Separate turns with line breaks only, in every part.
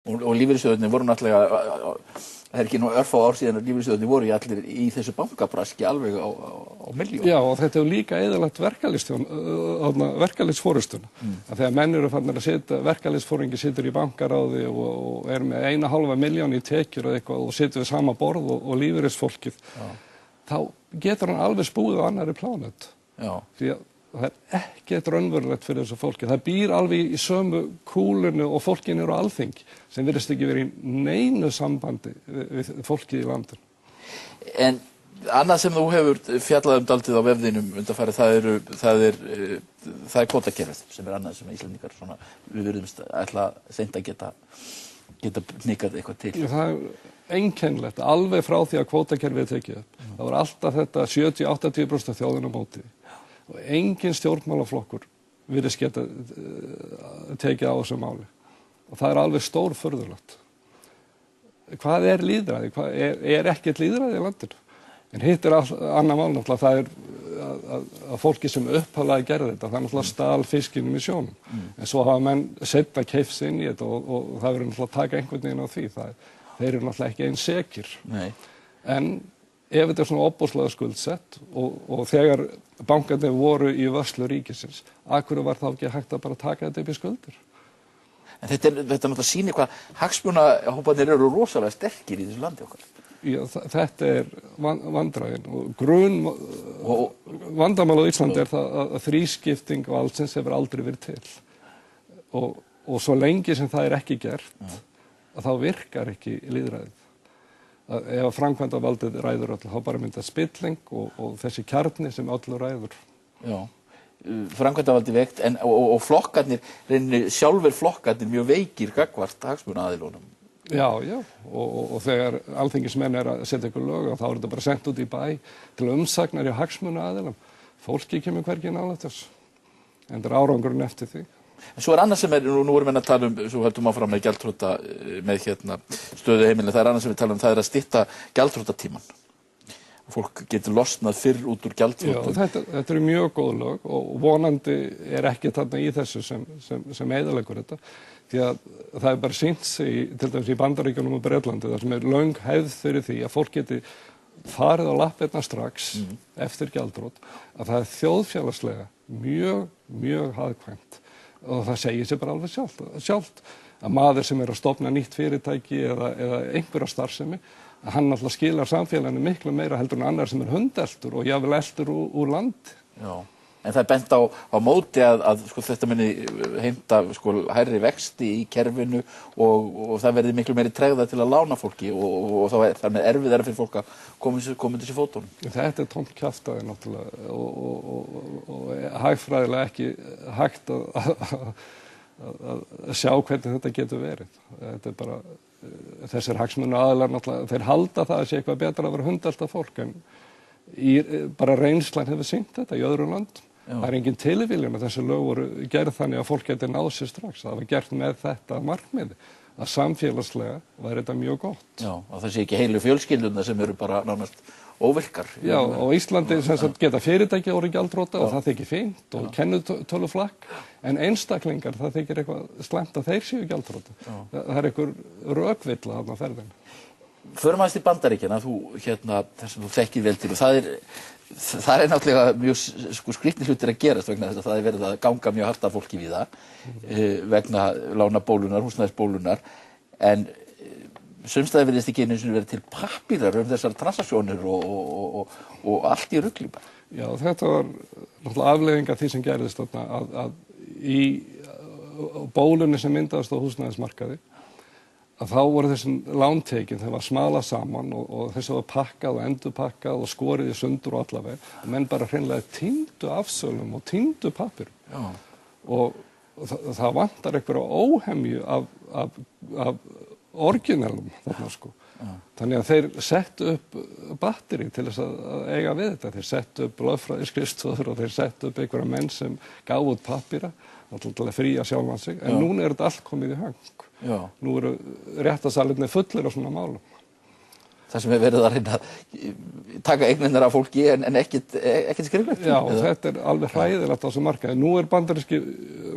Og lífeyrissjóðirnir voru náttúrulega, það ekki nú örfá ár síðan að lífeyrissjóðirnir voru allir í þessu bankabraski alveg á milljón.
Já, og þetta hefur líka eyðilagt verkalýðsforystuna. Þegar menn eru farnir að sitja, verkalýðsforingi situr í bankaráði og er með 1,5 milljón í tekjur og eitthvað og situr við sama borð og lífeyrisfólkið, þá getur hann alveg spúið á annarri plánut.
Já.
Því að það er ekkert raunverulegt fyrir þessu fólki. Það býr alveg í sömu kúlunu og fólkin eru á Alþingi sem virðist ekki verið í neinu sambandi við fólkið í landinu.
En annað sem þú hefur fjallað daldið á vefðinum undanfarið, það er kvótakerfið sem annað sem Íslendingar svona við virðumst ætla seint að geta hnikað eitthvað til.
Það er einkennilegt, alveg frá því að kvótakerfið er tekið upp. Það var alltaf þetta 70-80% af þjóðin á móti. Og engin stjórnmálaflokkur virðist geta tekið á þessu máli. Og það er alveg stórfurðulegt. Hvað er lýðræði? Er ekkert lýðræði í landinu? En hitt er annað mál náttúrulega, það er að fólki sem upphaflega gerði þetta, það er náttúrulega stal fiskinum í sjónum. En svo hafa menn seinna keypt sig inn í þetta og það verður náttúrulega að taka einhvern veginn á því. Þeir eru náttúrulega ekki eins sekir.
Nei.
En ef þetta er svona ofboðslega skuldsett og þegar bankarnir voru í vörslu ríkisins, af hverju var þá ekki hægt að bara taka þetta upp í skuldir?
En þetta náttúrulega sýnir hvað hagsmunahóparnir eru rosalega sterkir í þessu landi okkar.
Já, þetta er vandræðin og vandamál á Íslandi er það að þrískipting valdsins hefur aldrei verið til. Og svo lengi sem það er ekki gert, að þá virkar ekki lýðræðið. Ef framkvæmdavaldið ræður öllu, þá bara myndast spilling og þessi kjarni sem öllu ræður.
Já, framkvæmdavaldið veikt og flokkarnir, sjálfur flokkarnir mjög veikir gagnvart hagsmunaaðilunum.
Já, og þegar alþingismenn er að setja ykkur lög, þá er þetta bara sent út í bæ til umsagnar hjá hagsmunaaðilum. Fólki kemur hvergi nálægt þessu, en það er árangurinn eftir því.
En svo annað sem nú erum við að tala svo höldum áfram með gjaldþrota, með stöðu heimilina, það annað sem við tala það er að stytta gjaldþrotatímann. Fólk getur losnað fyrr út úr gjaldþrotum.
Já, þetta eru mjög góð lög og vonandi er ekki þarna í þessu sem eyðileggur þetta. Því að það er bara sýnt sig, til dæmis í Bandaríkjunum og Bretlandi, þar sem er löng hefð fyrir því að fólk geti farið á lappirnar strax eftir gjaldþrot, að það er þjóðfélagslega mjög hagkvæmt. Og það segir sig bara alveg sjálft að maður sem er að stofna nýtt fyrirtæki eða einhverja starfsemi, að hann alltaf skilar samfélaginu miklu meira heldur en annar sem er hundeltur og jafnvel eltur úr land.
Já, en það er bent á móti að þetta muni heimta hærri vexti í kerfinu og það verði miklu meiri tregða til að lána fólki og þá er það erfiðara fyrir fólk að koma þessi fótunum.
Þetta er tómt kjaftaði náttúrulega og hagfræðilega ekki hægt að sjá hvernig þetta getur verið. Þetta er bara, þessir hagsmunaaðilar náttúrulega, þeir halda það að sé eitthvað betra að vera hundelta fólk en bara reynslan hefur sýnt þetta í öðrum löndum. Það er engin tilviljun að þessi lög voru gerð þannig að fólk geti náð sér strax. Það var gert með þetta markmiði að samfélagslega var þetta mjög gott.
Já, og það sé ekki heilu fjölskyldurnar sem eru bara nánast óvirkar.
Já, og Íslandi geta fyrirtæki orðið gjaldþrota og það þykir fínt og kennitöluflakk, en einstaklingar það þykir eitthvað slæmt að þeir séu gjaldþrota. Það er einhver rökvilla þarna á ferðinni.
Förum aðeins til Bandaríkjanna, þar sem þú þekkir vel til og það er náttúrulega mjög skrýtnir hlutir að gerast vegna þess að það er verið að ganga mjög hart af fólki við það vegna lánabólunar, húsnæðisbólunar, en sumstaðar virðist ekki einu sinni verið til pappírar þessar transakjónir og allt í rugli bara.
Já, þetta var náttúrulega afleiðing af því sem gerðist þarna að í bólunni sem myndaðist á húsnæðismarkaði að þá voru þessum lántekin, þeir var smalað saman og þessu var pakkað og endurpakkað og skorið í sundur og allaveg. Menn bara hreinlega týndu afsölum og týndu pappírum. Og það vantar einhverja óhemju af orginalum þarna Þannig að þeir settu upp batteri til þess að eiga við þetta. Þeir settu upp lögfræðiskrifstofur og þeir settu upp einhverja menn sem gáfu út pappíra til að fría sjálfan sig. En núna þetta allt komið í höng. Nú eru réttarsalarnir fullir af svona málum.
þar sem verið að reyna að taka eignirnar af fólki en ekkert skriflegt.
Já, þetta alveg hræðilegt á þessu markaði. Nú bandaríski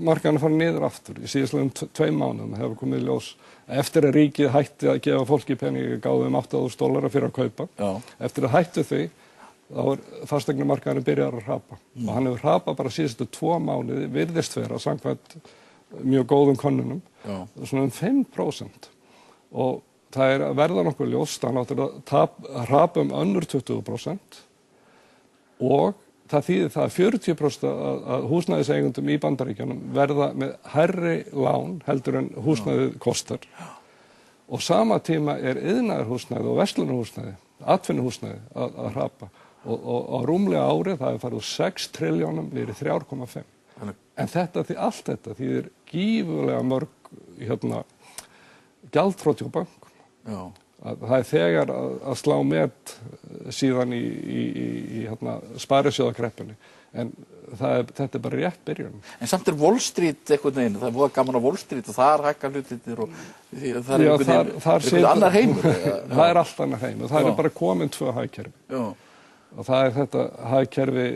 markaðurinn farin niður aftur. Í síðastliðnum 2 mánuðum hefur komið í ljós eftir að ríkið hætti að gefa fólki peningi, gáðu $8.000 fyrir að kaupa. Já. Eftir að hættu því, þá fasteignamarkaðurinn byrjar að hrapa. Og hann hefur hrapað bara síðustu 2 mánuði, virðist vera samkvæmt mjög góðum könnunum, svona 5%. Og það að verða nokkuð ljóst, það náttúrulega að hrapa önnur 20% og það þýðir það að 40% að húsnæðiseigendum í Bandaríkjunum verða með hærri lán heldur en húsnæðið kostar. Og sama tíma iðnaðarhúsnæði og verslunarhúsnæði, atvinnuhúsnæði að hrapa. Og á rúmlega árið það farið úr 6 trilljónum niður í 3,5. En allt þetta þýðir gífurlega mörg gjaldþrot hjá bönkum. Það þegar að slá met síðan í sparisjóðakreppunni. En þetta bara rétt byrjun.
En samt Wall Street einhvern veginn, það voða gaman á Wall Street og þar hækka hlutirnir og það einhvern annar heimur.
Það allt annar heimur. Það bara komin 2 hagkerfi. Já. Og það þetta hagkerfi,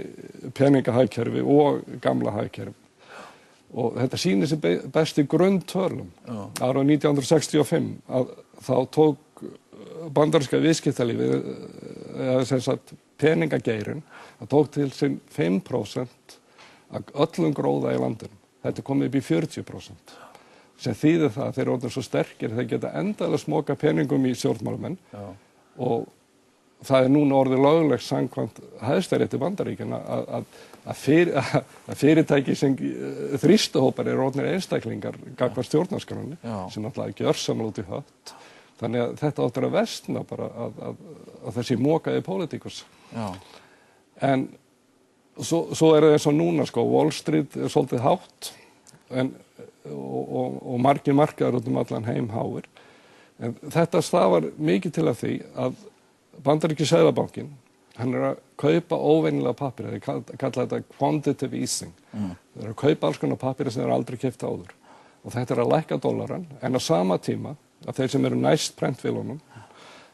peningahagkerfi og gamla hagkerfi. Og þetta sýnir sig best í grunntölum. Árið 1965 að þá tók bandaríska viðskiptalífið, eða sem sagt peningageirinn, það tók til sín 5% af öllum gróða í landinu. Þetta komið upp í 40%. Sem þýðir það að þeir eru orðnir svo sterkir þeir geta endalega smoka peningum í stjórnmálamenn og það núna orðið löglegt samkvæmt Hæstarétti Bandaríkjanna að fyrirtæki sem þrýstuhópar eru orðnir einstaklingar gagnvart stjórnarskránni sem náttúrulega gjörsamlega út í hött. Þannig að þetta áttur að versna bara að þessi mokaði pólitíkus. En svo það eins og núna Wall Street svolítið hátt og margir markaðir út allan heim háir. En þetta stafar mikið til af því að Bandaríski seðlabankinn, hann að kaupa óvenjulega pappíra, þeir kalla þetta quantitative easing. Þeir að kaupa alls konar pappíra sem þeir aldrei keypt áður. Og þetta að lækka dollarann, en á sama tíma að þeir sem eru næst prentvélunum,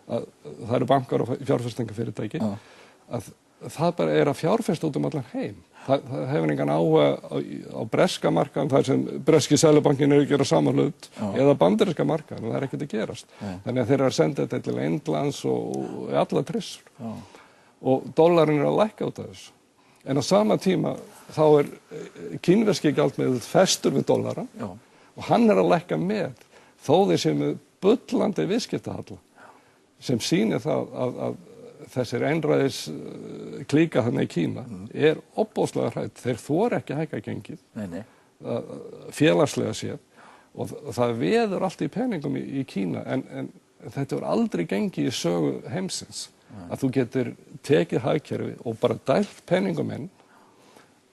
það eru bankar og fjárfestingafyrirtæki, að það bara að fjárfesta út allan heim. Það hefur engan áhuga á breska markaðan, þar sem breski seðlabankinn að gera sama hlut, eða bandaríska markaðan, og það ekkert að gerast. Þannig að þeir að senda þetta til Indlands og alla trissur. Og dollarinn að lækka út af þessu. En á sama tíma þá kínverski gjaldmiðill festur við dollarann og hann að lækka með, þó þeir sem bullandi viðskiptahalla, sem sýnir það að þessir einræðis klíka þarna í Kína ofboðslega hrædd. Þeir þora ekki að hækka gengið, félagslega séð, og það veður allt í peningum í Kína, en þetta aldrei gengið í sögu heimsins. Að þú getur tekið hagkerfi og bara dælt peningum inn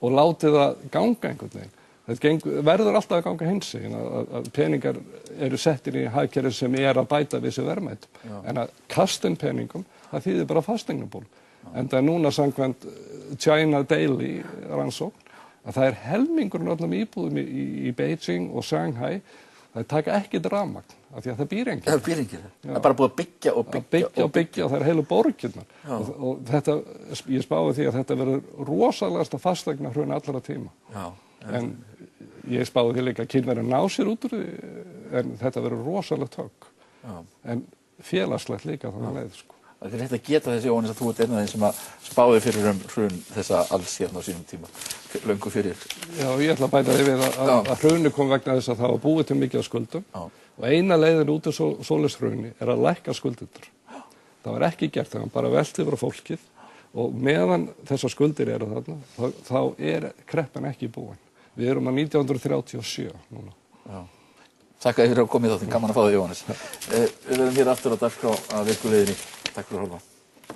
og látið það ganga einhvern veginn. Þetta verður alltaf að ganga hins veginn, að peningar eru settir í hagkerfi sem að bæta við þessu verðmætum. En að kasta inn peningum, það þýðir bara fasteignaból. En það núna samkvæmt China Daily rannsókn, að það helmingurinn öllum íbúðum í Beijing og Shanghai, það taka ekkert rafmagn, af því að það býr enginn. Það býr enginn. Það bara búið að byggja og byggja. Og það heilu borgirnar. Og þetta, ég spái því að þetta verður rosalegasta fasteignahrun allra tíma. En ég spái því líka að Kínverjar ná sér út úr því, en þetta verður rosalegt högg. En félagslegt líka þannig leið,
Það hægt að geta þessi, Jóhannes, að þú ert einn af þeim sem að spáði fyrir hrun þessa alls hérna á sínum tíma, löngu fyrir.
Já, ég ætla að bæta því við að hrunni kom vegna þess að það var búið til mikið af skuldum og eina leiðin út úr svoleiðis hruni að lækka skuldirnar. Það var ekki gert, það var bara velt yfir á fólkið og meðan þessar skuldir eru þarna, þá kreppan ekki búin. Við erum að 1937 núna.
Þakka þér fyrir að koma í þáttinn, gaman að fá þig, Jóhannes. Við verðum hér aftur á dagskrá að vikuleiðinni. Takk fyrir að horfa.